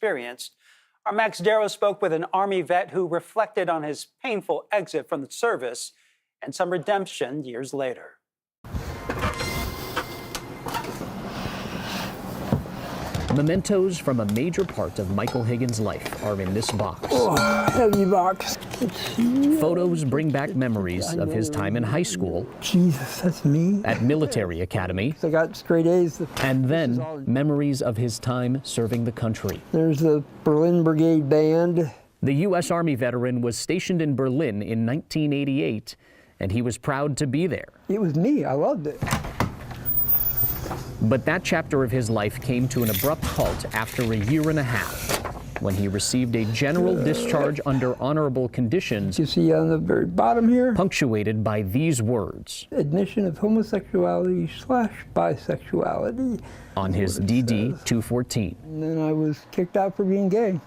experienced. Our Max Darrow spoke with an Army vet who reflected on his painful exit from the service and some redemption years later. Mementos from a major part of Michael Higgins' life are in this box. Oh, heavy box. Photos bring back memories of his time in high school. Jesus, that's me. At military academy. I got straight A's. And then memories of his time serving the country. There's the Berlin Brigade Band. The U.S. Army veteran was stationed in Berlin in 1988, and he was proud to be there. It was me. I loved it. But that chapter of his life came to an abrupt halt after a year and a half, when he received a general discharge under honorable conditions. You see on the very bottom here? Punctuated by these words. Admission of homosexuality/bisexuality. On his DD-214. And then I was kicked out for being gay.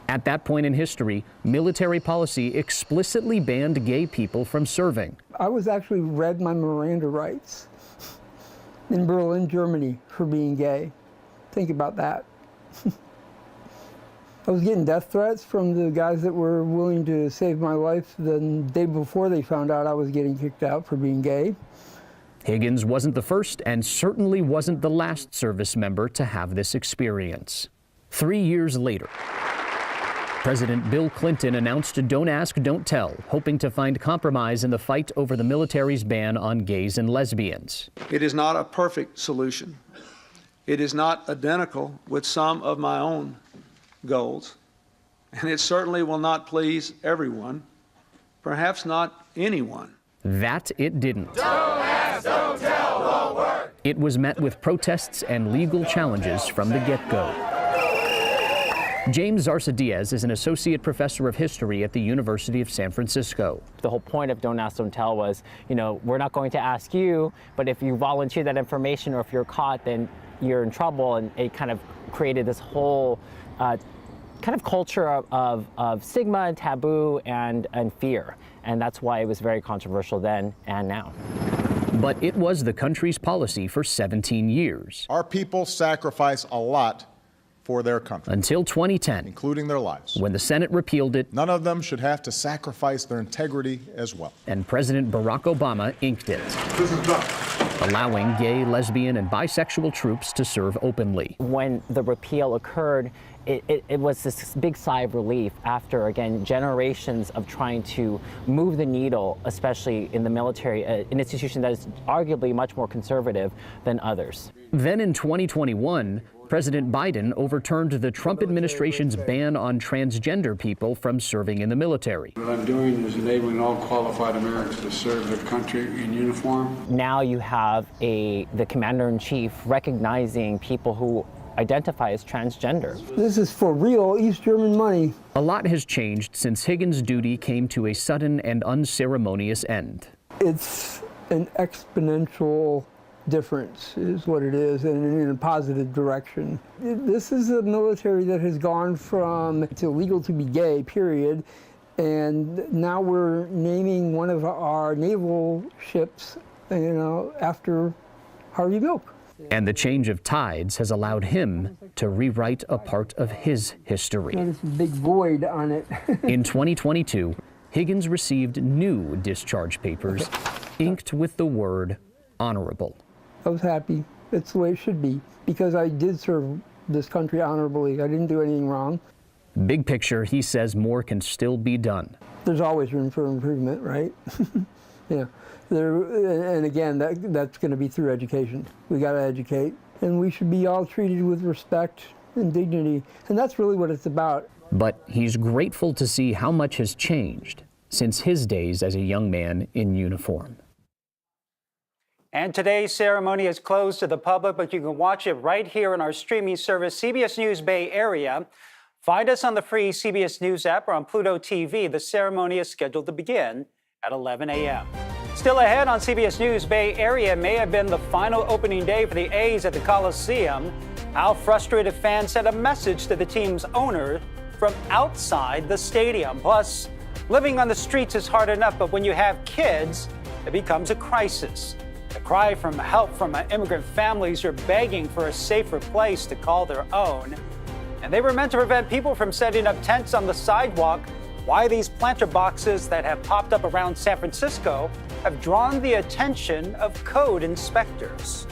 At that point in history, military policy explicitly banned gay people from serving. I was actually read my Miranda rights in Berlin, Germany, for being gay. Think about that. I was getting death threats from the guys that were willing to save my life the day before they found out I was getting kicked out for being gay. Higgins wasn't the first and certainly wasn't the last service member to have this experience. 3 years later, President Bill Clinton announced a Don't Ask, Don't Tell, hoping to find compromise in the fight over the military's ban on gays and lesbians. It is not a perfect solution. It is not identical with some of my own goals, and it certainly will not please everyone, perhaps not anyone. That it didn't. Don't ask, don't tell, won't work. It was met with protests and legal challenges from the get-go. James Zarza-Diaz is an associate professor of history at the University of San Francisco. The whole point of Don't Ask, Don't Tell was, we're not going to ask you, but if you volunteer that information or if you're caught, then you're in trouble. And it kind of created this whole kind of culture of stigma and taboo and fear. And that's why it was very controversial then and now. But it was the country's policy for 17 years. Our people sacrifice a lot for their country. Until 2010. Including their lives. When the Senate repealed it. None of them should have to sacrifice their integrity as well. And President Barack Obama inked it. This is done. Allowing gay, lesbian, and bisexual troops to serve openly. When the repeal occurred, it was this big sigh of relief after, again, generations of trying to move the needle, especially in the military, an institution that is arguably much more conservative than others. Then in 2021, President Biden overturned the Trump administration's ban on transgender people from serving in the military. What I'm doing is enabling all qualified Americans to serve their country in uniform. Now you have the commander-in-chief recognizing people who identify as transgender. This is for real East German money. A lot has changed since Higgins' duty came to a sudden and unceremonious end. It's an exponential difference is what it is, and in a positive direction. This is a military that has gone from it's illegal to be gay, period, and now we're naming one of our naval ships, after Harvey Milk. And the change of tides has allowed him to rewrite a part of his history. There's a big void on it. In 2022, Higgins received new discharge papers inked with the word honorable. I was happy. It's the way it should be, because I did serve this country honorably. I didn't do anything wrong. Big picture, he says more can still be done. There's always room for improvement, right? Yeah. And again, that's going to be through education. We got to educate, and we should be all treated with respect and dignity, and that's really what it's about. But he's grateful to see how much has changed since his days as a young man in uniform. And today's ceremony is closed to the public, but you can watch it right here on our streaming service, CBS News Bay Area. Find us on the free CBS News app or on Pluto TV. The ceremony is scheduled to begin at 11 a.m. Still ahead on CBS News Bay Area, may have been the final opening day for the A's at the Coliseum. How frustrated fans sent a message to the team's owner from outside the stadium. Plus, living on the streets is hard enough, but when you have kids, it becomes a crisis. The cry for help from immigrant families who are begging for a safer place to call their own. And they were meant to prevent people from setting up tents on the sidewalk. Why these planter boxes that have popped up around San Francisco have drawn the attention of code inspectors.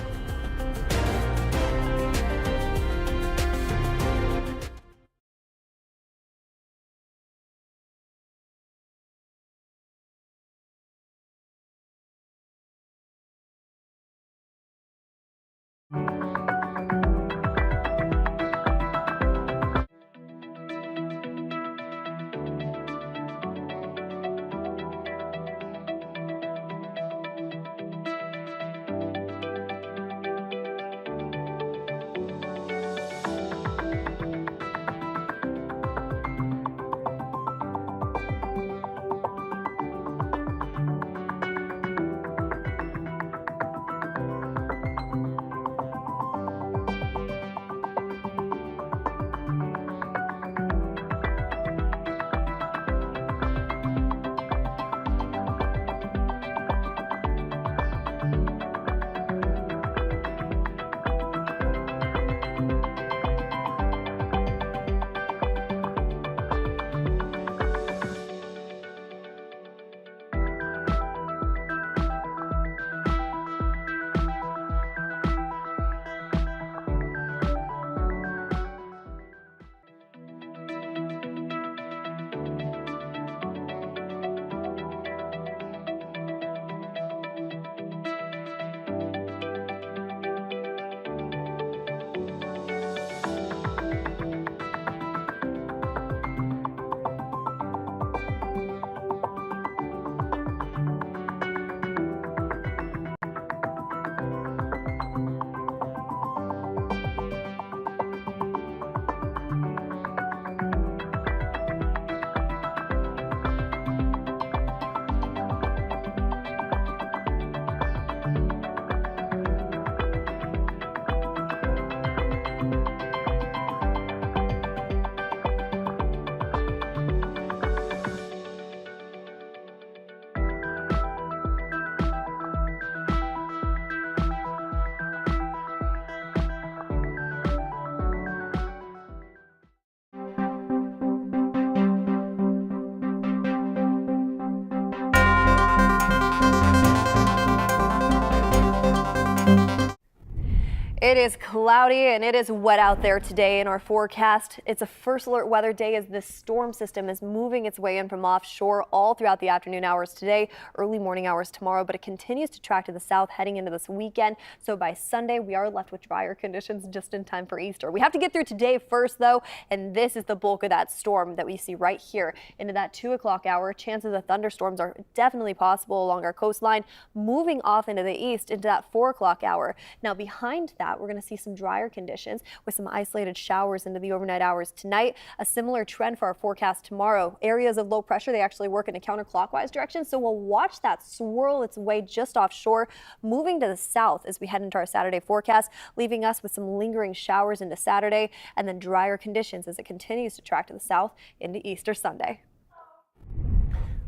It is cloudy and it is wet out there today in our forecast. It's a first alert weather day as this storm system is moving its way in from offshore all throughout the afternoon hours today, early morning hours tomorrow, but it continues to track to the south heading into this weekend. So by Sunday, we are left with drier conditions just in time for Easter. We have to get through today first, though, and this is the bulk of that storm that we see right here into that 2 o'clock hour. Chances of thunderstorms are definitely possible along our coastline, moving off into the east into that 4 o'clock hour. Now behind that, we're going to see some drier conditions with some isolated showers into the overnight hours tonight. A similar trend for our forecast tomorrow. Areas of low pressure, they actually work in a counterclockwise direction, so we'll watch that swirl its way just offshore, moving to the south as we head into our Saturday forecast, leaving us with some lingering showers into Saturday and then drier conditions as it continues to track to the south into Easter Sunday.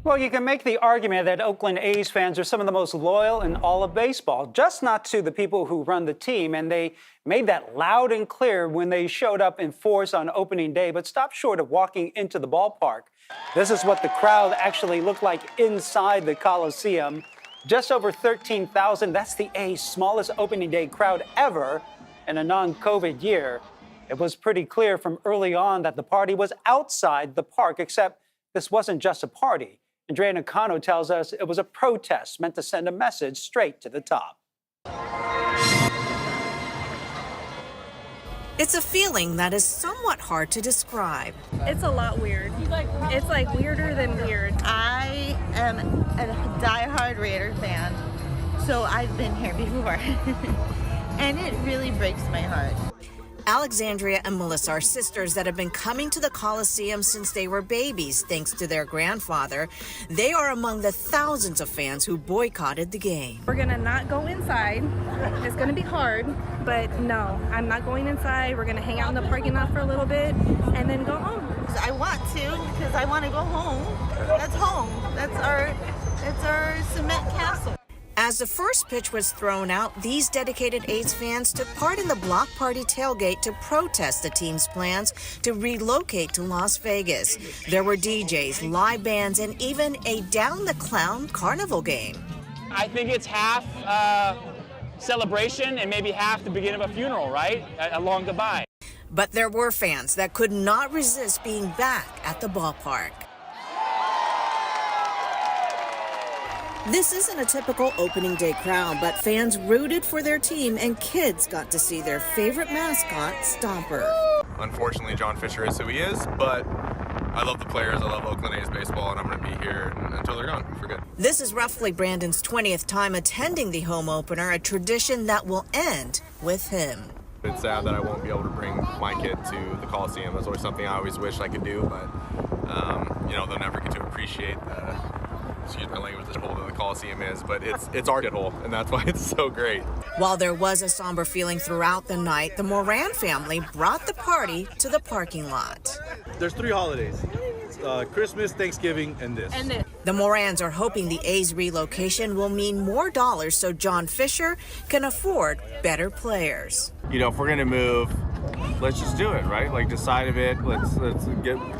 Well, you can make the argument that Oakland A's fans are some of the most loyal in all of baseball, just not to the people who run the team. And they made that loud and clear when they showed up in force on opening day, but stopped short of walking into the ballpark. This is what the crowd actually looked like inside the Coliseum. Just over 13,000. That's the A's smallest opening day crowd ever in a non-COVID year. It was pretty clear from early on that the party was outside the park, except this wasn't just a party. Andrea Nakano tells us it was a protest meant to send a message straight to the top. It's a feeling that is somewhat hard to describe. It's a lot weird. It's like weirder than weird. I am a diehard Raider fan, so I've been here before. And it really breaks my heart. Alexandria and Melissa are sisters that have been coming to the Coliseum since they were babies, thanks to their grandfather. They are among the thousands of fans who boycotted the game. We're gonna not go inside. It's gonna be hard, but no, I'm not going inside. We're gonna hang out in the parking lot for a little bit and then go home. I want to because I want to go home. That's home. That's our cement castle. As the first pitch was thrown out, these dedicated A's fans took part in the block party tailgate to protest the team's plans to relocate to Las Vegas. There were DJs, live bands, and even a Down the Clown carnival game. I think it's half celebration and maybe half the beginning of a funeral, right? A long goodbye. But there were fans that could not resist being back at the ballpark. This isn't a typical opening day crowd, but fans rooted for their team and kids got to see their favorite mascot, Stomper. Unfortunately, John Fisher is who he is, but I love the players. I love Oakland A's baseball, and I'm going to be here until they're gone for good. This is roughly Brandon's 20th time attending the home opener, a tradition that will end with him. It's sad that I won't be able to bring my kid to the Coliseum. That's always something I always wish I could do, but they'll never get to appreciate excuse my language, the hole that the Coliseum is, but it's our hole, and that's why it's so great. While there was a somber feeling throughout the night, the Moran family brought the party to the parking lot. There's 3 holidays, Christmas, Thanksgiving, and this. The Morans are hoping the A's relocation will mean more dollars so John Fisher can afford better players. If we're gonna move, let's just do it, right? Like, decide of it. Let's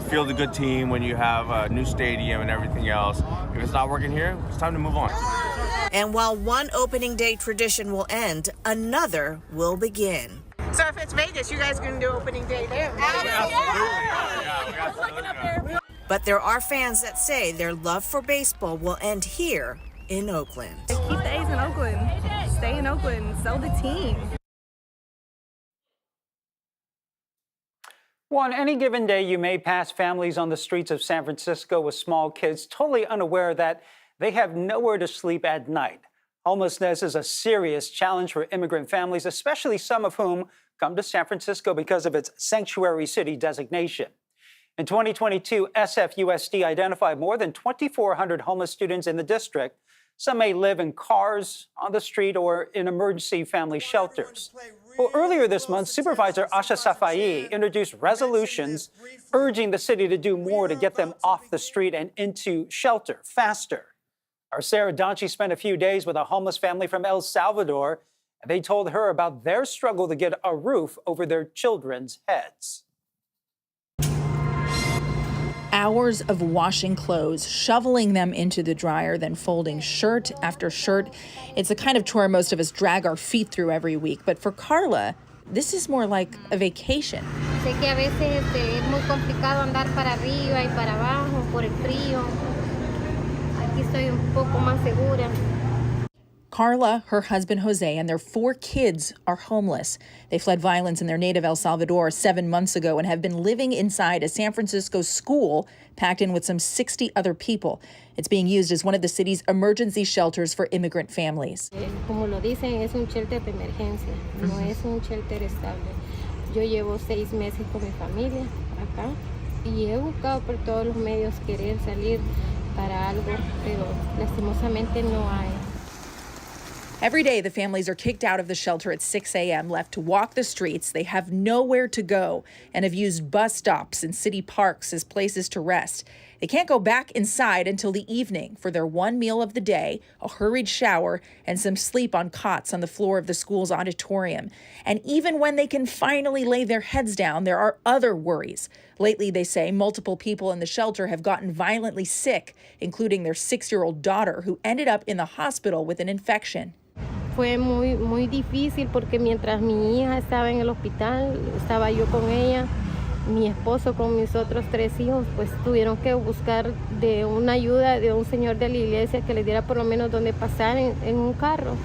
field a good team when you have a new stadium and everything else. If it's not working here, it's time to move on. And while one opening day tradition will end, another will begin. So if it's Vegas, you guys going to do opening day there? Absolutely. But there are fans that say their love for baseball will end here in Oakland. Keep the A's in Oakland. Stay in Oakland. Sell the team. Well, on any given day, you may pass families on the streets of San Francisco with small kids, totally unaware that they have nowhere to sleep at night. Homelessness is a serious challenge for immigrant families, especially some of whom come to San Francisco because of its sanctuary city designation. In 2022, SFUSD identified more than 2,400 homeless students in the district. Some may live in cars, on the street, or in emergency family shelters. Well, earlier this month, Supervisor Asha Safai introduced resolutions urging the city to do more to get them off the street and into shelter faster. Our Sarah Donchi spent a few days with a homeless family from El Salvador, and they told her about their struggle to get a roof over their children's heads. Hours of washing clothes, shoveling them into the dryer, then folding shirt after shirt. It's the kind of chore most of us drag our feet through every week. But for Carla, this is more like a vacation. Sé que a veces es muy complicado andar para arriba y para abajo por el frío. Aquí estoy un poco más segura. Carla, her husband Jose, and their 4 kids are homeless. They fled violence in their native El Salvador 7 months ago and have been living inside a San Francisco school packed in with some 60 other people. It's being used as one of the city's emergency shelters for immigrant families. Como lo dicen, es un shelter de emergencia, no es un shelter estable. Yo llevo 6 meses con mi familia acá y he buscado por todos los medios querer salir para algo, pero lastimosamente no hay. Every day, the families are kicked out of the shelter at 6 a.m., left to walk the streets. They have nowhere to go and have used bus stops and city parks as places to rest. They can't go back inside until the evening for their one meal of the day, a hurried shower, and some sleep on cots on the floor of the school's auditorium. And even when they can finally lay their heads down, there are other worries. Lately, they say, multiple people in the shelter have gotten violently sick, including their 6-year-old daughter, who ended up in the hospital with an infection. Fue muy difícil porque mientras mi hija estaba en el hospital, estaba yo con ella, mi esposo con mis otros 3 hijos, pues tuvieron que buscar de una ayuda de un señor de la iglesia que les diera por lo menos donde pasar en un carro.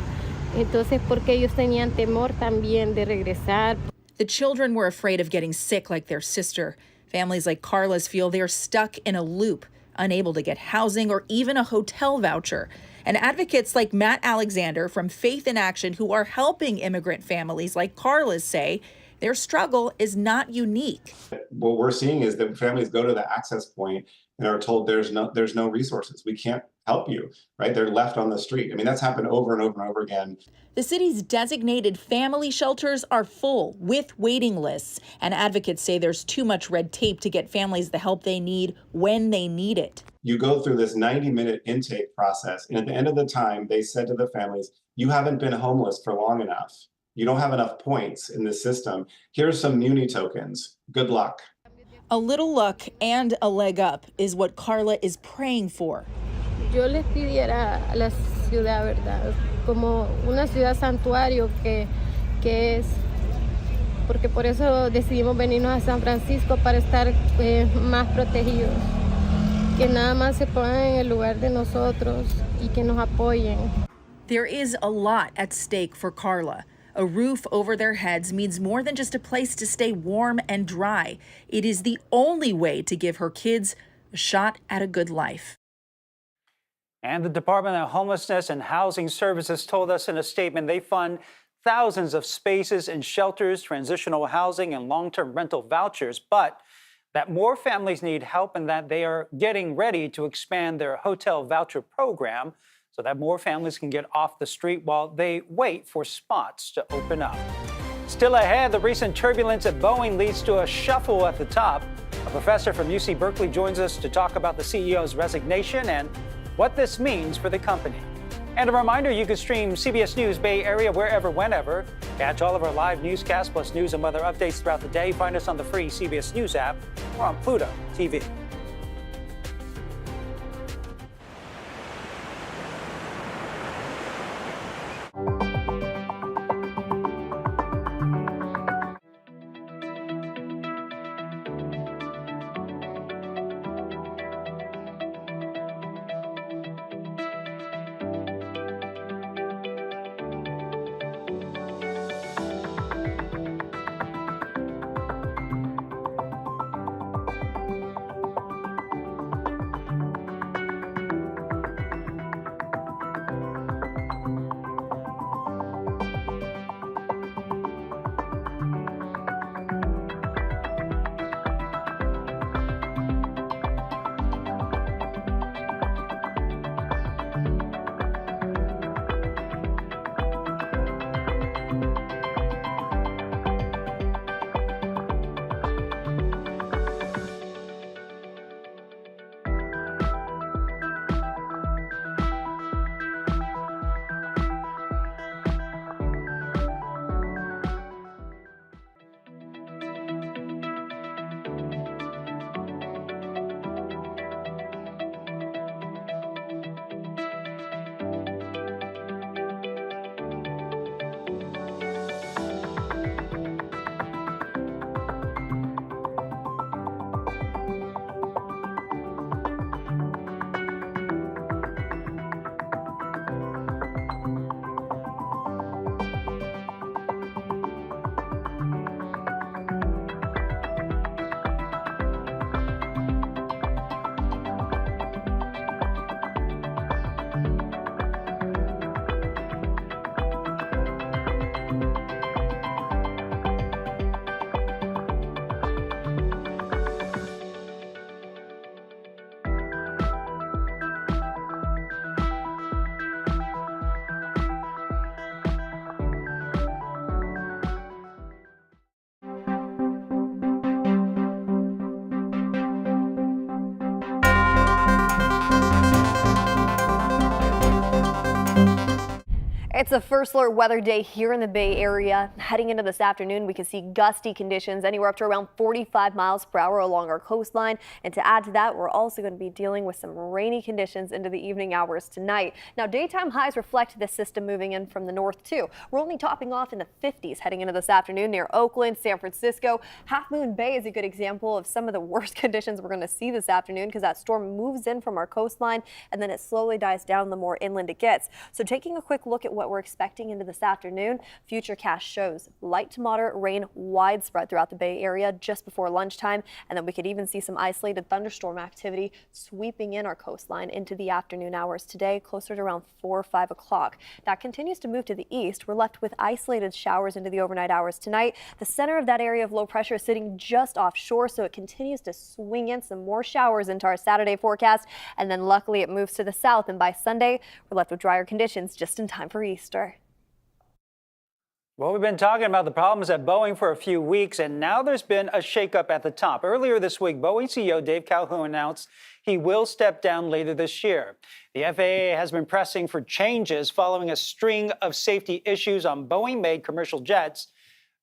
Entonces, porque ellos tenían temor también de regresar. The children were afraid of getting sick like their sister. Families like Carla's feel they're stuck in a loop, unable to get housing or even a hotel voucher. And advocates like Matt Alexander from Faith in Action, who are helping immigrant families like Carla's, say their struggle is not unique. What we're seeing is that families go to the access point and are told there's no resources. We can't help you, right? They're left on the street. I mean, that's happened over and over and over again. The city's designated family shelters are full with waiting lists, and advocates say there's too much red tape to get families the help they need when they need it. You go through this 90-minute intake process, and at the end of the time, they said to the families, you haven't been homeless for long enough. You don't have enough points in the system. Here's some Muni tokens. Good luck. A little luck and a leg up is what Carla is praying for. Yo les pidiera a la ciudad, ¿verdad? Como una ciudad santuario que es, porque por eso decidimos venirnos a San Francisco para estar más protegidos. Que nada más se pongan en el lugar de nosotros y que nos apoyen. There is a lot at stake for Carla. A roof over their heads means more than just a place to stay warm and dry. It is the only way to give her kids a shot at a good life. And the Department of Homelessness and Housing Services told us in a statement they fund thousands of spaces in shelters, transitional housing, and long-term rental vouchers, but that more families need help and that they are getting ready to expand their hotel voucher program so that more families can get off the street while they wait for spots to open up. Still ahead, the recent turbulence at Boeing leads to a shuffle at the top. A professor from UC Berkeley joins us to talk about the CEO's resignation and what this means for the company. And a reminder, you can stream CBS News Bay Area wherever, whenever. Catch all of our live newscasts plus news and weather updates throughout the day. Find us on the free CBS News app or on Pluto TV. It's a first alert weather day here in the Bay Area. Heading into this afternoon, we can see gusty conditions anywhere up to around 45 miles per hour along our coastline. And to add to that, we're also going to be dealing with some rainy conditions into the evening hours tonight. Now, daytime highs reflect this system moving in from the north, too. We're only topping off in the 50s heading into this afternoon near Oakland, San Francisco. Half Moon Bay is a good example of some of the worst conditions we're going to see this afternoon because that storm moves in from our coastline and then it slowly dies down the more inland it gets. So taking a quick look at what we're expecting into this afternoon, Futurecast shows light to moderate rain widespread throughout the Bay Area just before lunchtime, and then we could even see some isolated thunderstorm activity sweeping in our coastline into the afternoon hours today, closer to around 4 or 5 o'clock. That continues to move to the east. We're left with isolated showers into the overnight hours tonight. The center of that area of low pressure is sitting just offshore, so it continues to swing in some more showers into our Saturday forecast, and then luckily it moves to the south, and by Sunday we're left with drier conditions just in time for Easter. Well, we've been talking about the problems at Boeing for a few weeks, and now there's been a shakeup at the top. Earlier this week, Boeing CEO Dave Calhoun announced he will step down later this year. The FAA has been pressing for changes following a string of safety issues on Boeing-made commercial jets.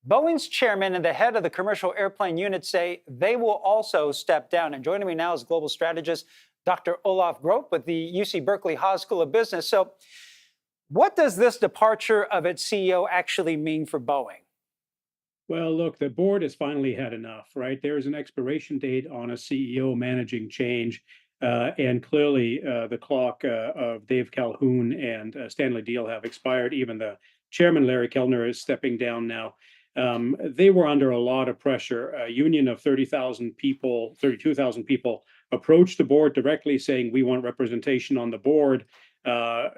Boeing's chairman and the head of the commercial airplane unit say they will also step down. And joining me now is global strategist Dr. Olaf Grope with the UC Berkeley Haas School of Business. So, what does this departure of its CEO actually mean for Boeing? Well, look, the board has finally had enough, right? There is an expiration date on a CEO managing change. And clearly, the clock of Dave Calhoun and Stanley Deal have expired. Even the chairman, Larry Kellner, is stepping down now. They were under a lot of pressure. A union of 30,000 people, 32,000 people, approached the board directly saying, we want representation on the board.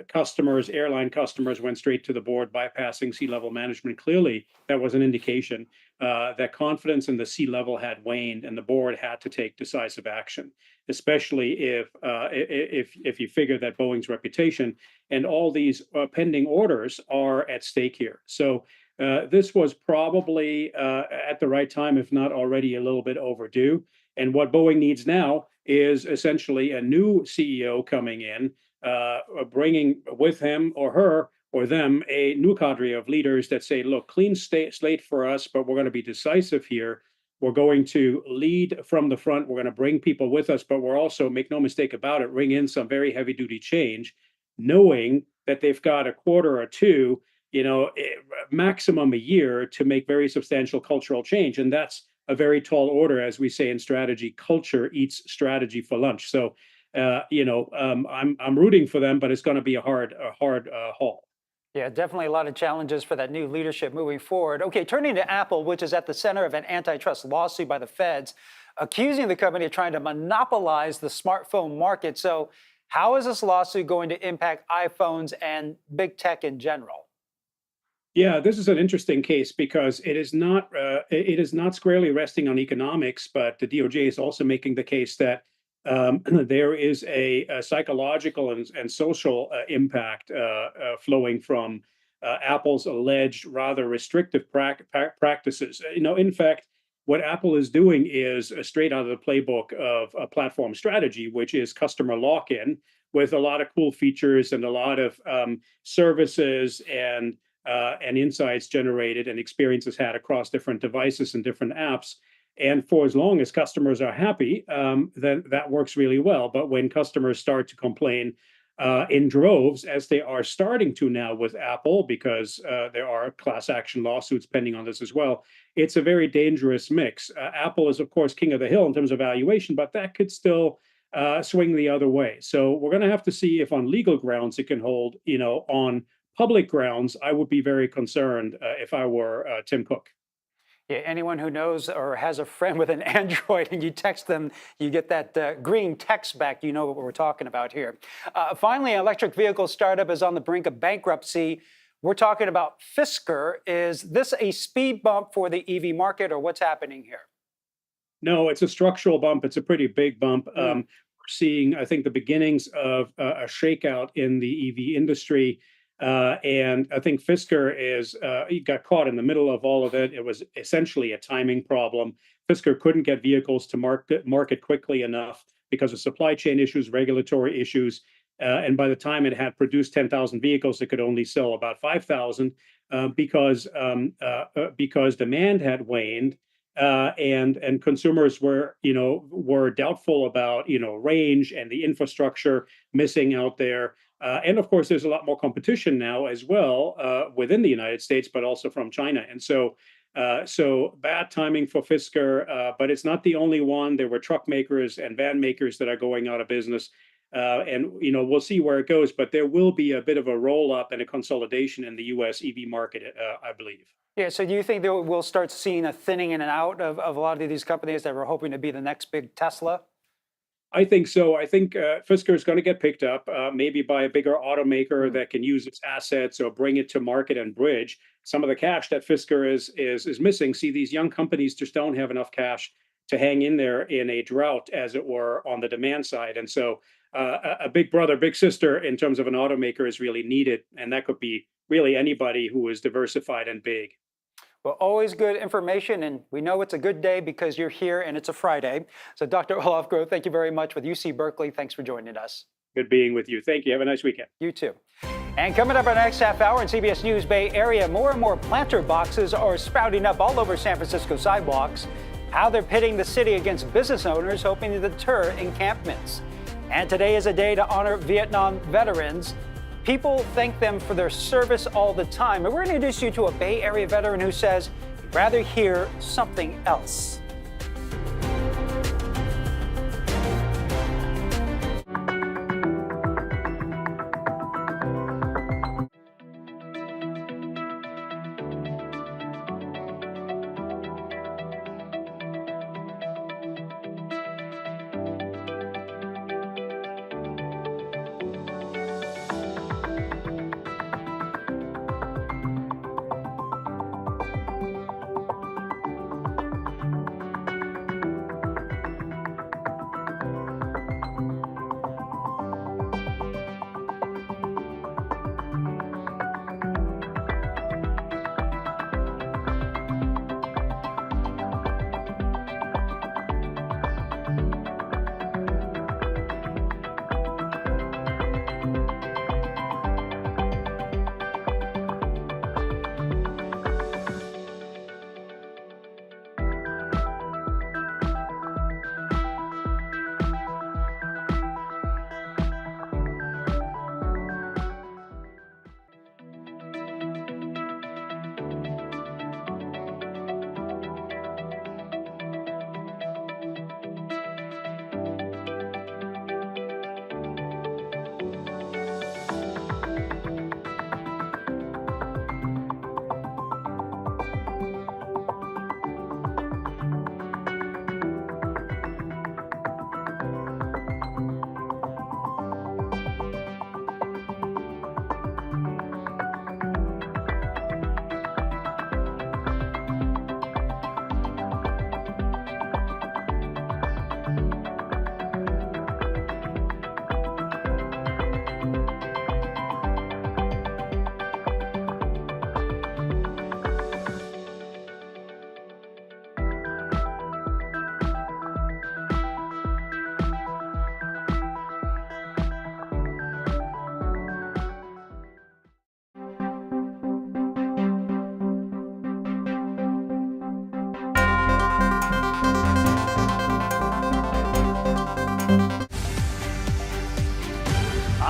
Customers, airline customers, went straight to the board, bypassing C-level management. Clearly, that was an indication that confidence in the C-level had waned, and the board had to take decisive action, especially if you figure that Boeing's reputation and all these pending orders are at stake here. So this was probably at the right time, if not already a little bit overdue. And what Boeing needs now is essentially a new CEO coming in, bringing with him or her or them a new cadre of leaders that say, look, clean slate for us, but we're going to be decisive here. We're going to lead from the front. We're going to bring people with us, but we're also, make no mistake about it, bring in some very heavy duty change, knowing that they've got a quarter or two, maximum a year to make very substantial cultural change. And that's a very tall order, as we say in strategy. Culture eats strategy for lunch. So I'm rooting for them, but it's going to be a hard haul. Yeah, definitely a lot of challenges for that new leadership moving forward. Okay, turning to Apple, which is at the center of an antitrust lawsuit by the feds, accusing the company of trying to monopolize the smartphone market. So how is this lawsuit going to impact iPhones and big tech in general? Yeah, this is an interesting case because it is not squarely resting on economics, but the DOJ is also making the case that there is a psychological and social impact flowing from Apple's alleged rather restrictive practices. In fact, what Apple is doing is straight out of the playbook of a platform strategy, which is customer lock-in with a lot of cool features and a lot of services and insights generated and experiences had across different devices and different apps. And for as long as customers are happy, then that works really well. But when customers start to complain in droves, as they are starting to now with Apple, because there are class action lawsuits pending on this as well, it's a very dangerous mix. Apple is, of course, king of the hill in terms of valuation, but that could still swing the other way. So we're going to have to see if on legal grounds it can hold. On public grounds, I would be very concerned if I were Tim Cook. Yeah, anyone who knows or has a friend with an Android and you text them, you get that green text back. You know what we're talking about here. Finally, an electric vehicle startup is on the brink of bankruptcy. We're talking about Fisker. Is this a speed bump for the EV market, or what's happening here? No, it's a structural bump. It's a pretty big bump. We're seeing, I think, the beginnings of a shakeout in the EV industry. And I think Fisker he got caught in the middle of all of it. It was essentially a timing problem. Fisker couldn't get vehicles to market quickly enough because of supply chain issues, regulatory issues. And by the time it had produced 10,000 vehicles, it could only sell about 5,000 because demand had waned. And consumers were doubtful about range and the infrastructure missing out there. And of course, there's a lot more competition now as well within the United States, but also from China. And so bad timing for Fisker, but it's not the only one. There were truck makers and van makers that are going out of business. And we'll see where it goes, but there will be a bit of a roll up and a consolidation in the U.S. EV market, I believe. Yeah, so do you think that we'll start seeing a thinning in and out of a lot of these companies that were hoping to be the next big Tesla? I think so. I think Fisker is going to get picked up, maybe by a bigger automaker that can use its assets or bring it to market and bridge some of the cash that Fisker is missing. See, these young companies just don't have enough cash to hang in there in a drought, as it were, on the demand side. And so a big brother, big sister in terms of an automaker is really needed. And that could be really anybody who is diversified and big. Well, always good information, and we know it's a good day because you're here and it's a Friday. So Dr. Olaf Grove, thank you very much with UC Berkeley. Thanks for joining us. Good being with you. Thank you. Have a nice weekend. You too. And coming up our next half hour in CBS News Bay Area, more and more planter boxes are sprouting up all over San Francisco sidewalks. How they're pitting the city against business owners hoping to deter encampments. And today is a day to honor Vietnam veterans. People thank them for their service all the time. And we're going to introduce you to a Bay Area veteran who says he'd rather hear something else.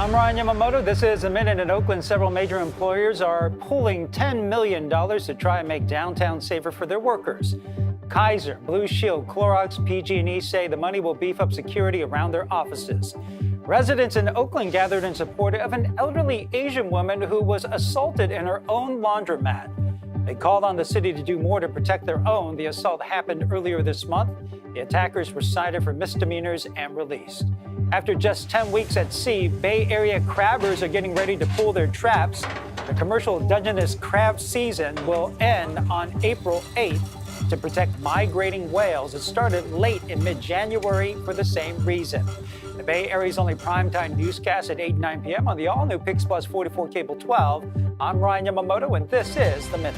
I'm Ryan Yamamoto. This is A Minute in Oakland. Several major employers are pooling $10 million to try and make downtown safer for their workers. Kaiser, Blue Shield, Clorox, PG&E say the money will beef up security around their offices. Residents in Oakland gathered in support of an elderly Asian woman who was assaulted in her own laundromat. They called on the city to do more to protect their own. The assault happened earlier this month. The attackers were cited for misdemeanors and released. After just 10 weeks at sea, Bay Area crabbers are getting ready to pull their traps. The commercial Dungeness crab season will end on April 8th to protect migrating whales. It started late in mid-January for the same reason. The Bay Area's only primetime newscast at 8, 9 p.m. on the all-new Pix Plus 44 Cable 12. I'm Ryan Yamamoto, and this is The Minute.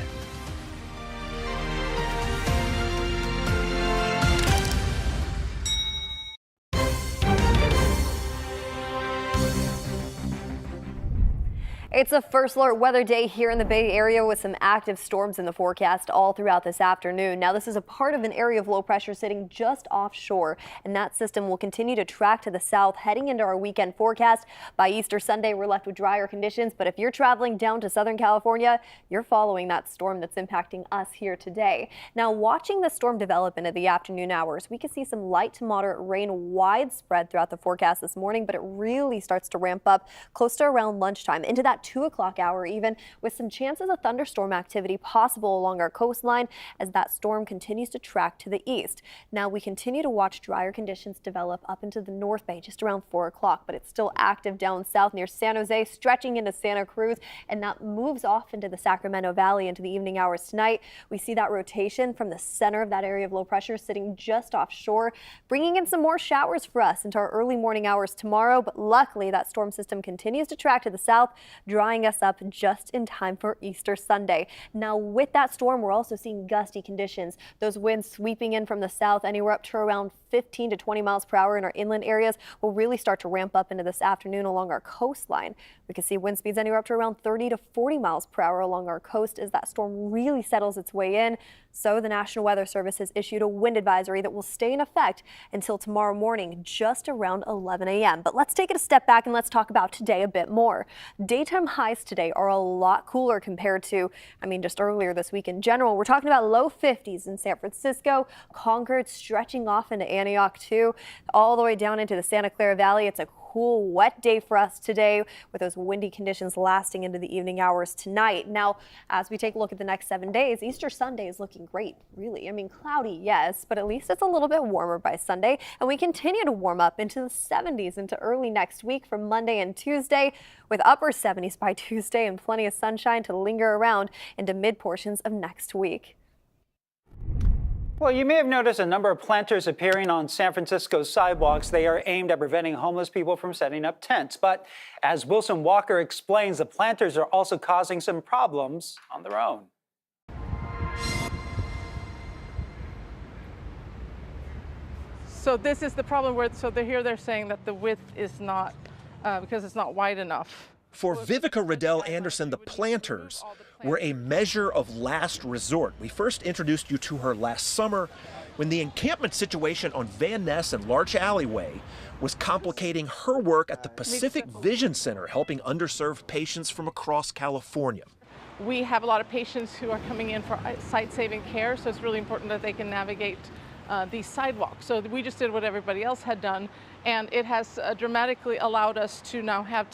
It's a first alert weather day here in the Bay Area with some active storms in the forecast all throughout this afternoon. Now, this is a part of an area of low pressure sitting just offshore, and that system will continue to track to the south heading into our weekend forecast. By Easter Sunday, we're left with drier conditions, but if you're traveling down to Southern California, you're following that storm that's impacting us here today. Now, watching the storm develop into the afternoon hours, we can see some light to moderate rain widespread throughout the forecast this morning, but it really starts to ramp up close to around lunchtime into that 2 o'clock hour even, with some chances of thunderstorm activity possible along our coastline as that storm continues to track to the east. Now, we continue to watch drier conditions develop up into the North Bay just around 4 o'clock, but it's still active down south near San Jose, stretching into Santa Cruz, and that moves off into the Sacramento Valley into the evening hours tonight. We see that rotation from the center of that area of low pressure sitting just offshore, bringing in some more showers for us into our early morning hours tomorrow, but luckily that storm system continues to track to the south, drying us up just in time for Easter Sunday. Now, with that storm, we're also seeing gusty conditions. Those winds sweeping in from the south, anywhere up to around 15 to 20 miles per hour in our inland areas, will really start to ramp up into this afternoon along our coastline. We can see wind speeds anywhere up to around 30 to 40 miles per hour along our coast as that storm really settles its way in. So the National Weather Service has issued a wind advisory that will stay in effect until tomorrow morning, just around 11 a.m. But let's take it a step back and let's talk about today a bit more. Daytime highs today are a lot cooler compared to, just earlier this week in general. We're talking about low 50s in San Francisco, Concord, stretching off into Antioch too, all the way down into the Santa Clara Valley. It's a cool, wet day for us today with those windy conditions lasting into the evening hours tonight. Now, as we take a look at the next 7 days, Easter Sunday is looking great, really. Cloudy, yes, but at least it's a little bit warmer by Sunday, and we continue to warm up into the 70s into early next week for Monday and Tuesday, with upper 70s by Tuesday and plenty of sunshine to linger around into mid portions of next week. Well, you may have noticed a number of planters appearing on San Francisco's sidewalks. They are aimed at preventing homeless people from setting up tents. But as Wilson Walker explains, the planters are also causing some problems on their own. So this is the problem where, they're saying that the width is not, because it's not wide enough. For Vivica Riddell Anderson, the planters were a measure of last resort. We first introduced you to her last summer when the encampment situation on Van Ness and Larch Alleyway was complicating her work at the Pacific Vision Center, helping underserved patients from across California. We have a lot of patients who are coming in for sight-saving care, so it's really important that they can navigate these sidewalks. So we just did what everybody else had done, and it has dramatically allowed us to now have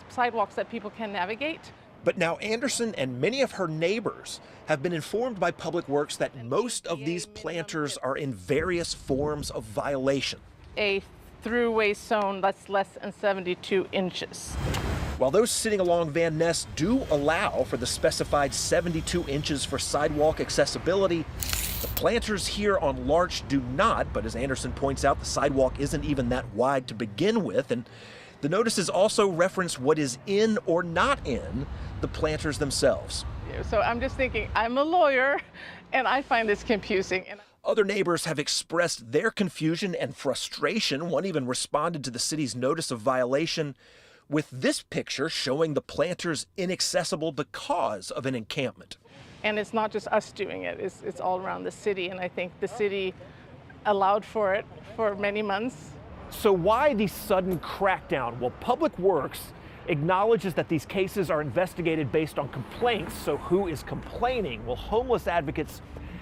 sidewalks that people can navigate. But now Anderson and many of her neighbors have been informed by Public Works that most of these planters are in various forms of violation. A throughway zone that's less than 72 inches. While those sitting along Van Ness do allow for the specified 72 inches for sidewalk accessibility, the planters here on Larch do not. But as Anderson points out, the sidewalk isn't even that wide to begin with, and the notices also reference what is in or not in the planters themselves. So I'm just thinking, I'm a lawyer, and I find this confusing. Other neighbors have expressed their confusion and frustration. One even responded to the city's notice of violation with this picture showing the planters inaccessible because of an encampment. And it's not just us doing it, it's all around the city, and I think the city allowed for it for many months. So why the sudden crackdown? Well, Public Works acknowledges that these cases are investigated based on complaints. So who is complaining? Well, homeless advocates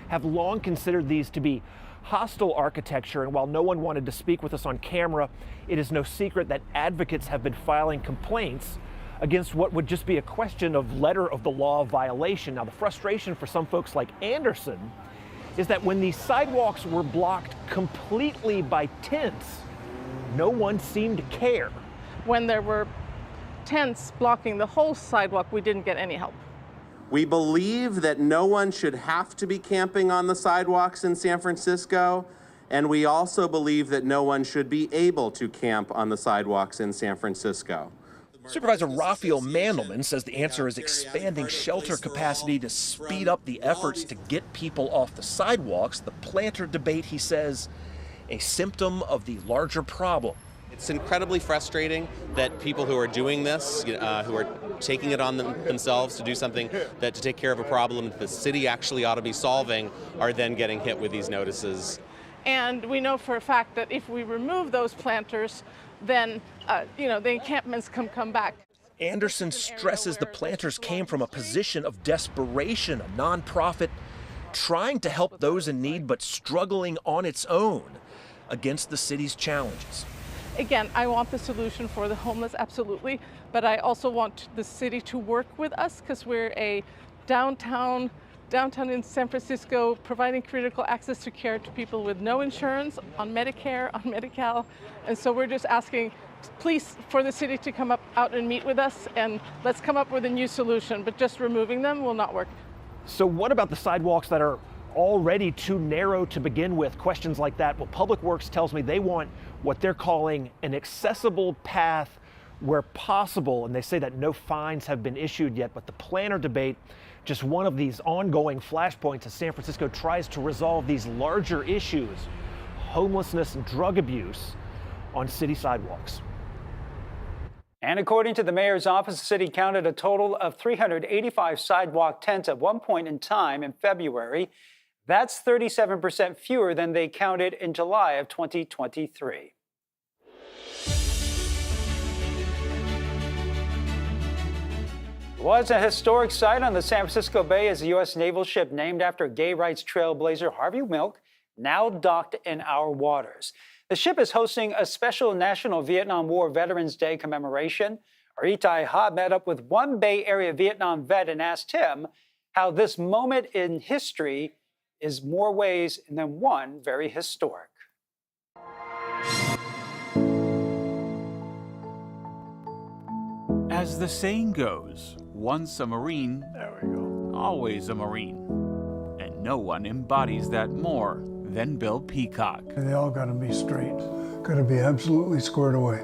have long considered these to be hostile architecture, and while no one wanted to speak with us on camera, it is no secret that advocates have been filing complaints against what would just be a question of letter of the law violation. Now, the frustration for some folks like Anderson is that when these sidewalks were blocked completely by tents, no one seemed to care. When there were tents blocking the whole sidewalk, we didn't get any help. We believe that no one should have to be camping on the sidewalks in San Francisco, and we also believe that no one should be able to camp on the sidewalks in San Francisco. Supervisor Raphael Mandelman says the answer is expanding shelter capacity to speed up the efforts to get people off the sidewalks. The planter debate, he says, a symptom of the larger problem. It's incredibly frustrating that people who are doing this, who are taking it on themselves to do something, to take care of a problem that the city actually ought to be solving, are then getting hit with these notices. And we know for a fact that if we remove those planters, then the encampments can come back. Anderson stresses the planters came from a position of desperation, a nonprofit trying to help those in need but struggling on its own against the city's challenges. Again, I want the solution for the homeless, absolutely, but I also want the city to work with us because we're a downtown in San Francisco, providing critical access to care to people with no insurance, on Medicare, on Medi-Cal, and so we're just asking, please, for the city to come out and meet with us, and let's come up with a new solution, but just removing them will not work. So what about the sidewalks that are already too narrow to begin with? Questions like that. Well, Public Works tells me they want what they're calling an accessible path where possible, and they say that no fines have been issued yet, but the planner debate, just one of these ongoing flashpoints as San Francisco tries to resolve these larger issues, homelessness and drug abuse on city sidewalks. And according to the mayor's office, the city counted a total of 385 sidewalk tents at one point in time in February. That's 37% fewer than they counted in July of 2023. It was a historic sight on the San Francisco Bay as the U.S. naval ship named after gay rights trailblazer Harvey Milk now docked in our waters. The ship is hosting a special National Vietnam War Veterans Day commemoration. Our Itai Ha met up with one Bay Area Vietnam vet and asked him how this moment in history is more ways than one very historic. As the saying goes, once a Marine, always a Marine. And no one embodies that more than Bill Peacock. They all got to be straight, got to be absolutely squared away.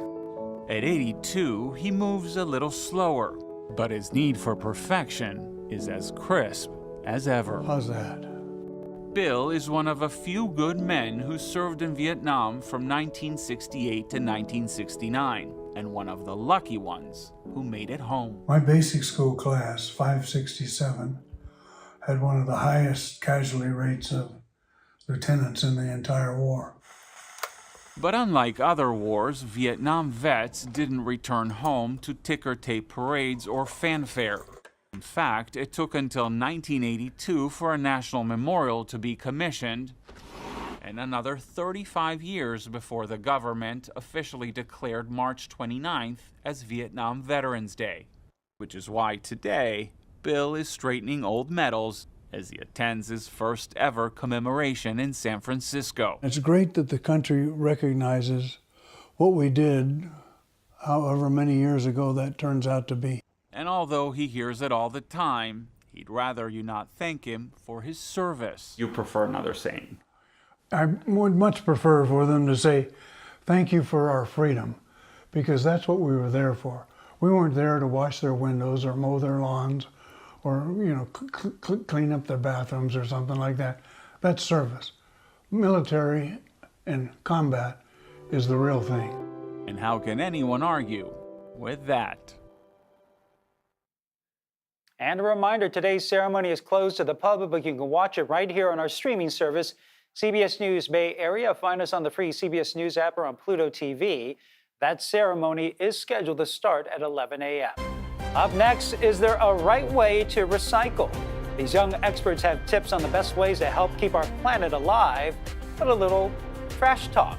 At 82, he moves a little slower, but his need for perfection is as crisp as ever. How's that? Bill is one of a few good men who served in Vietnam from 1968 to 1969, and one of the lucky ones who made it home. My basic school class, 567, had one of the highest casualty rates of lieutenants in the entire war. But unlike other wars, Vietnam vets didn't return home to ticker tape parades or fanfare. In fact, it took until 1982 for a national memorial to be commissioned, and another 35 years before the government officially declared March 29th as Vietnam Veterans Day. Which is why today, Bill is straightening old medals as he attends his first ever commemoration in San Francisco. It's great that the country recognizes what we did, however many years ago that turns out to be. And although he hears it all the time, he'd rather you not thank him for his service. You prefer another saying? I would much prefer for them to say, thank you for our freedom, because that's what we were there for. We weren't there to wash their windows or mow their lawns or, clean up their bathrooms or something like that. That's service. Military and combat is the real thing. And how can anyone argue with that? And a reminder, today's ceremony is closed to the public, but you can watch it right here on our streaming service, CBS News Bay Area. Find us on the free CBS News app or on Pluto TV. That ceremony is scheduled to start at 11 a.m. Up next, is there a right way to recycle? These young experts have tips on the best ways to help keep our planet alive, but a little trash talk.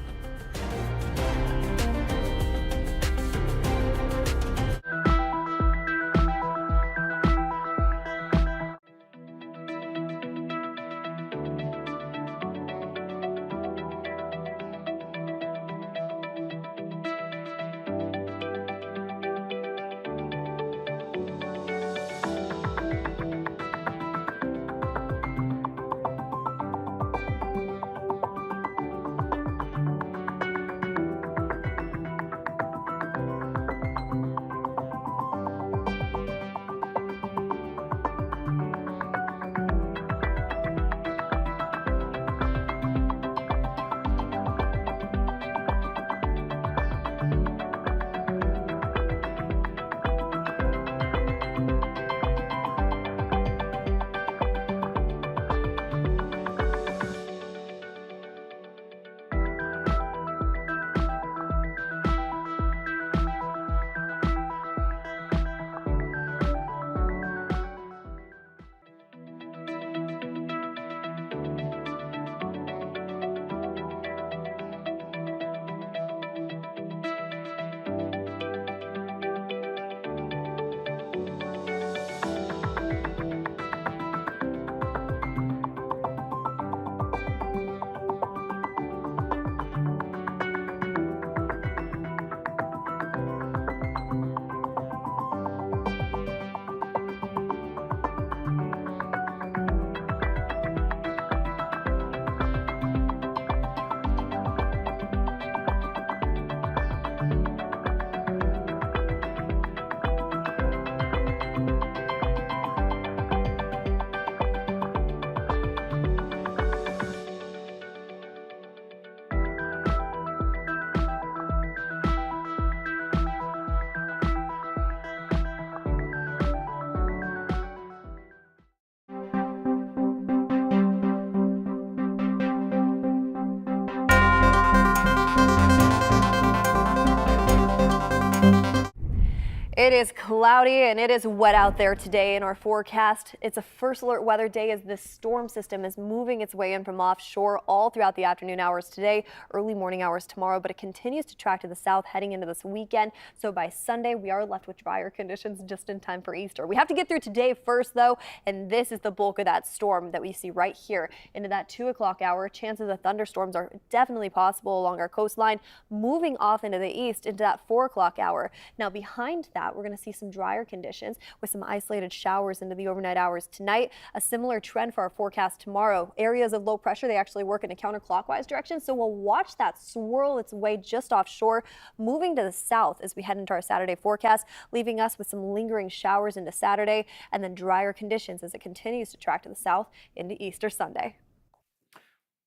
It is cloudy and it is wet out there today in our forecast. It's a first alert weather day as this storm system is moving its way in from offshore all throughout the afternoon hours today, early morning hours tomorrow, but it continues to track to the south heading into this weekend. So by Sunday, we are left with drier conditions just in time for Easter. We have to get through today first, though, and this is the bulk of that storm that we see right here into that 2 o'clock hour. Chances of thunderstorms are definitely possible along our coastline, moving off into the east into that 4 o'clock hour. Now behind that, we're going to see some drier conditions with some isolated showers into the overnight hours tonight. A similar trend for our forecast tomorrow. Areas of low pressure, they actually work in a counterclockwise direction, so we'll watch that swirl its way just offshore, moving to the south as we head into our Saturday forecast, leaving us with some lingering showers into Saturday and then drier conditions as it continues to track to the south into Easter Sunday.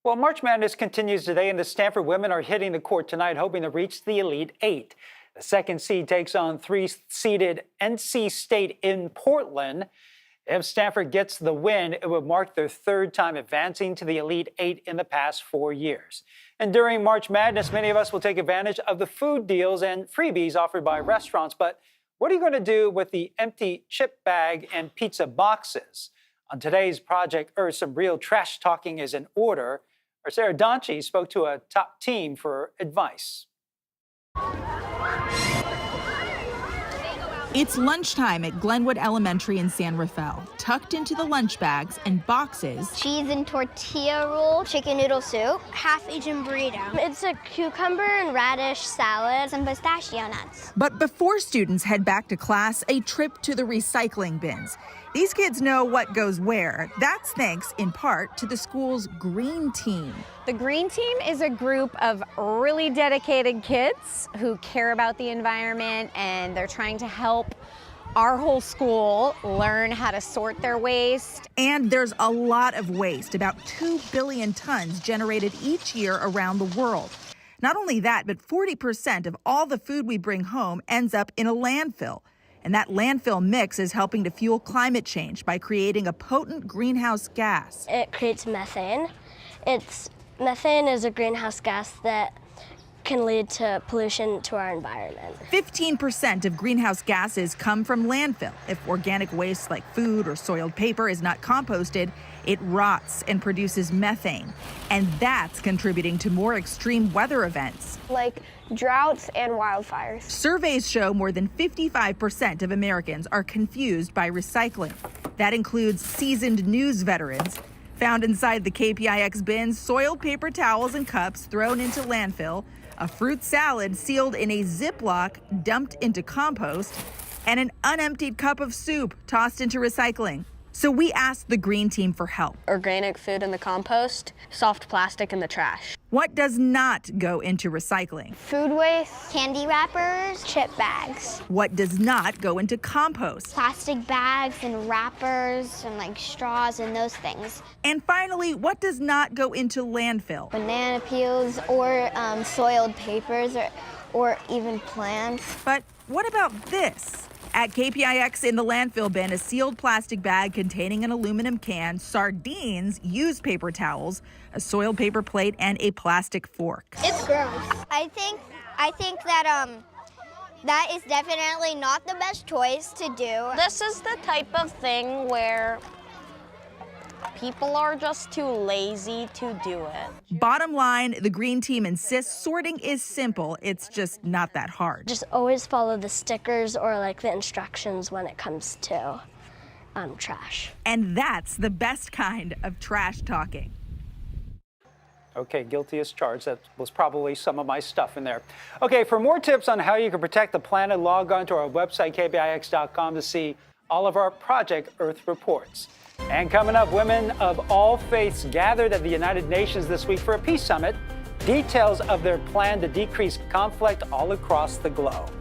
Well, March Madness continues today, and the Stanford women are hitting the court tonight, hoping to reach the Elite Eight. The second seed takes on three-seeded NC State in Portland. If Stanford gets the win, it would mark their third time advancing to the Elite Eight in the past 4 years. And during March Madness, many of us will take advantage of the food deals and freebies offered by restaurants. But what are you going to do with the empty chip bag and pizza boxes? On today's Project Earth, some real trash talking is in order. Our Sarah Donchi spoke to a top team for advice. It's lunchtime at Glenwood Elementary in San Rafael. Tucked into the lunch bags and boxes, cheese and tortilla roll, chicken noodle soup, half-Asian burrito. It's a cucumber and radish salad, some pistachio nuts. But before students head back to class, a trip to the recycling bins. These kids know what goes where. That's thanks, in part, to the school's Green Team. The Green Team is a group of really dedicated kids who care about the environment, and they're trying to help our whole school learn how to sort their waste. And there's a lot of waste, about 2 billion tons generated each year around the world. Not only that, but 40% of all the food we bring home ends up in a landfill. And that landfill mix is helping to fuel climate change by creating a potent greenhouse gas. It creates methane. Methane is a greenhouse gas that can lead to pollution to our environment. 15% of greenhouse gases come from landfill. If organic waste like food or soiled paper is not composted, it rots and produces methane. And that's contributing to more extreme weather events, like droughts and wildfires. Surveys show more than 55% of Americans are confused by recycling. That includes seasoned news veterans. Found inside the KPIX bins, soiled paper towels and cups thrown into landfill, a fruit salad sealed in a Ziploc dumped into compost, and an unemptied cup of soup tossed into recycling. So we asked the Green Team for help. Organic food in the compost, soft plastic in the trash. What does not go into recycling? Food waste, candy wrappers, chip bags. What does not go into compost? Plastic bags and wrappers and like straws and those things. And finally, what does not go into landfill? Banana peels or soiled papers or even plants. But what about this? At KPIX in the landfill bin, a sealed plastic bag containing an aluminum can, sardines, used paper towels, a soiled paper plate, and a plastic fork. It's gross. I think that that is definitely not the best choice to do. This is the type of thing where people are just too lazy to do it. Bottom line, the Green Team insists sorting is simple. It's just not that hard. Just always follow the stickers or like the instructions when it comes to trash. And that's the best kind of trash talking. Okay, guilty as charged. That was probably some of my stuff in there. Okay, for more tips on how you can protect the planet, log on to our website, kpix.com, to see all of our Project Earth reports. And coming up, women of all faiths gathered at the United Nations this week for a peace summit. Details of their plan to decrease conflict all across the globe.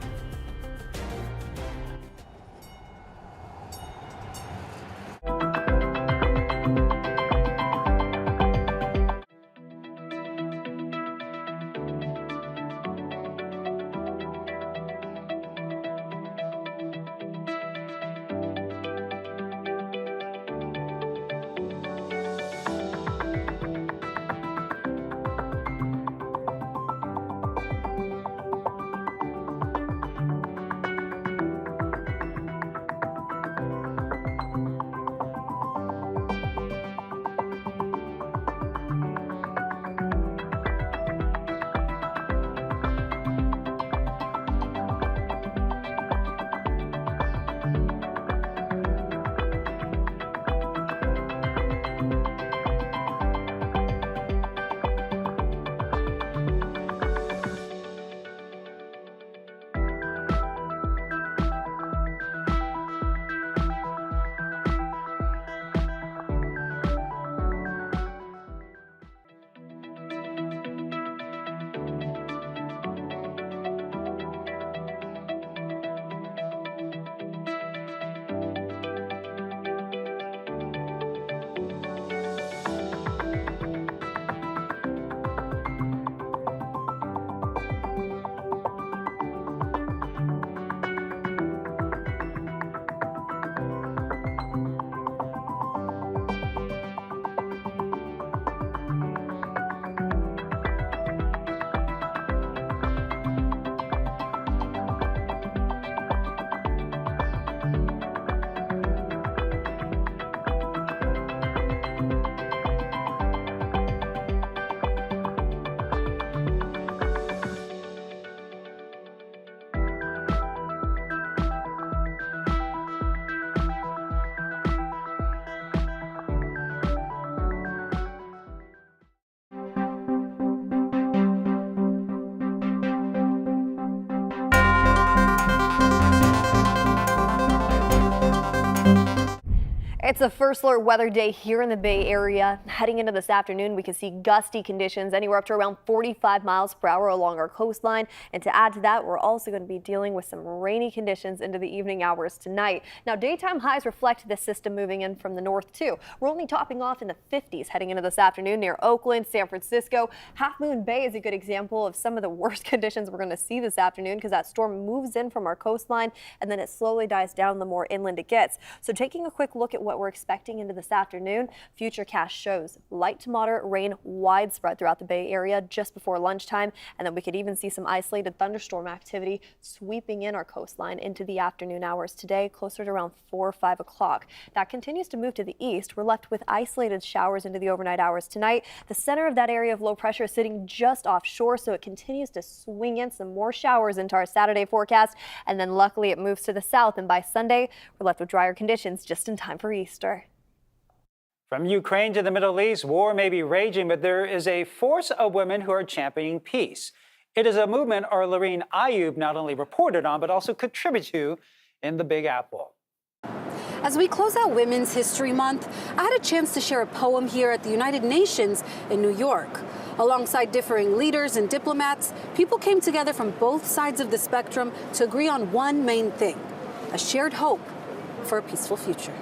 It's a first alert weather day here in the Bay Area. Heading into this afternoon, we can see gusty conditions anywhere up to around 45 miles per hour along our coastline. And to add to that, we're also going to be dealing with some rainy conditions into the evening hours tonight. Now, daytime highs reflect this system moving in from the north, too. We're only topping off in the 50s heading into this afternoon near Oakland, San Francisco. Half Moon Bay is a good example of some of the worst conditions we're going to see this afternoon because that storm moves in from our coastline and then it slowly dies down the more inland it gets. So taking a quick look at what we're expecting into this afternoon, Futurecast shows light to moderate rain widespread throughout the Bay Area just before lunchtime, and then we could even see some isolated thunderstorm activity sweeping in our coastline into the afternoon hours today, closer to around 4 or 5 o'clock. That continues to move to the east. We're left with isolated showers into the overnight hours tonight. The center of that area of low pressure is sitting just offshore, so it continues to swing in some more showers into our Saturday forecast, and then luckily it moves to the south, and by Sunday we're left with drier conditions just in time for Easter. From Ukraine to the Middle East, war may be raging, but there is a force of women who are championing peace. It is a movement our Lorene Ayub not only reported on, but also contributed to in the Big Apple. As we close out Women's History Month, I had a chance to share a poem here at the United Nations in New York. Alongside differing leaders and diplomats, people came together from both sides of the spectrum to agree on one main thing: a shared hope for a peaceful future.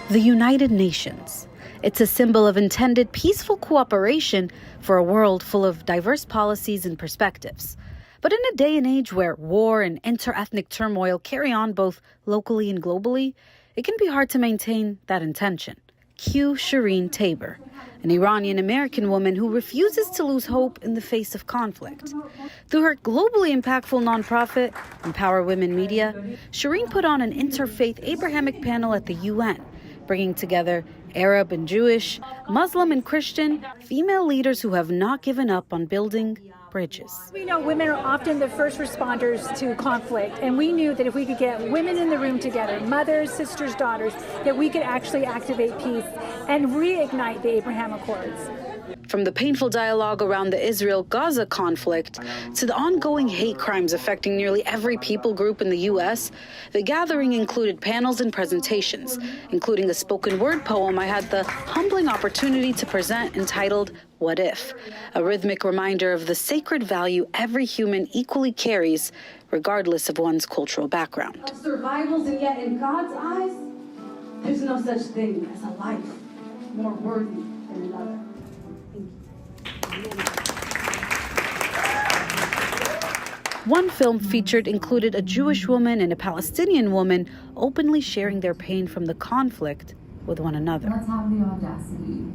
The United Nations. It's a symbol of intended peaceful cooperation for a world full of diverse policies and perspectives. But in a day and age where war and inter-ethnic turmoil carry on both locally and globally, it can be hard to maintain that intention. Cue Shireen Tabor, an Iranian-American woman who refuses to lose hope in the face of conflict. Through her globally impactful nonprofit, Empower Women Media, Shireen put on an interfaith Abrahamic panel at the UN, bringing together Arab and Jewish, Muslim and Christian, female leaders who have not given up on building bridges. We know women are often the first responders to conflict, and we knew that if we could get women in the room together, mothers, sisters, daughters, that we could actually activate peace and reignite the Abraham Accords. From the painful dialogue around the Israel-Gaza conflict to the ongoing hate crimes affecting nearly every people group in the U.S., the gathering included panels and presentations, including a spoken word poem I had the humbling opportunity to present entitled "What If?", a rhythmic reminder of the sacred value every human equally carries, regardless of one's cultural background. Survivals, and yet in God's eyes, there's no such thing as a life more worthy than another. One film featured included a Jewish woman and a Palestinian woman openly sharing their pain from the conflict with one another. Let's have the audacity.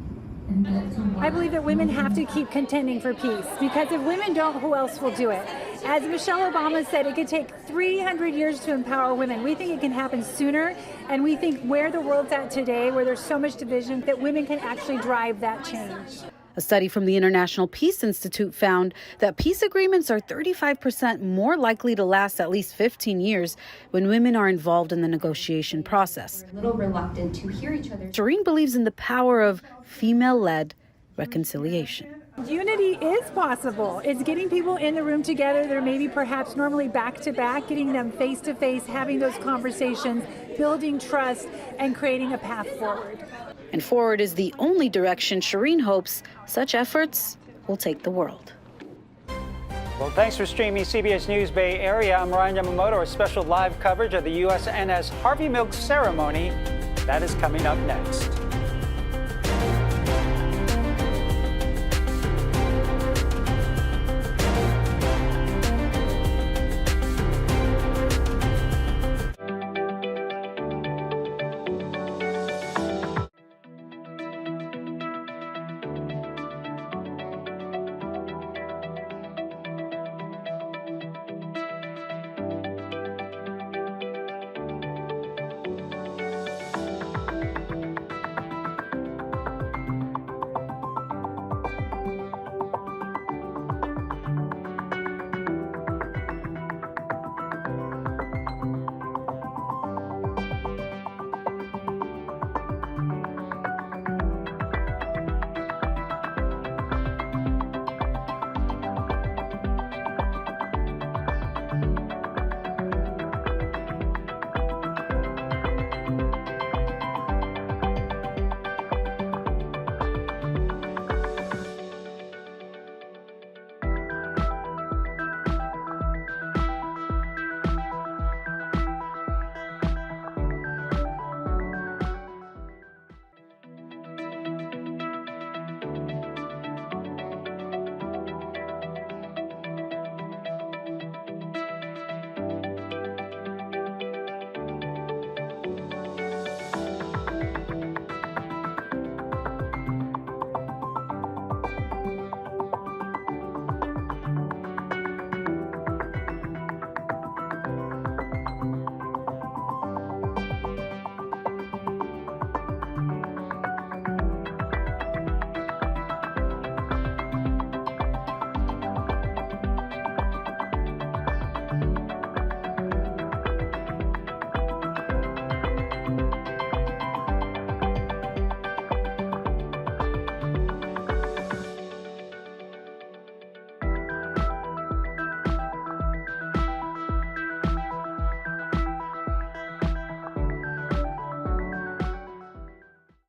I believe that women have to keep contending for peace, because if women don't, who else will do it? As Michelle Obama said, it could take 300 years to empower women. We think it can happen sooner, and we think where the world's at today, where there's so much division, that women can actually drive that change. A study from the International Peace Institute found that peace agreements are 35% more likely to last at least 15 years when women are involved in the negotiation process. We're a little reluctant to hear each other. Shireen believes in the power of female-led reconciliation. Unity is possible. It's getting people in the room together. They're maybe perhaps normally back to back, getting them face to face, having those conversations, building trust, and creating a path forward. And forward is the only direction Shireen hopes such efforts will take the world. Well, thanks for streaming CBS News Bay Area. I'm Ryan Yamamoto. Our special live coverage of the USNS Harvey Milk ceremony. That is coming up next.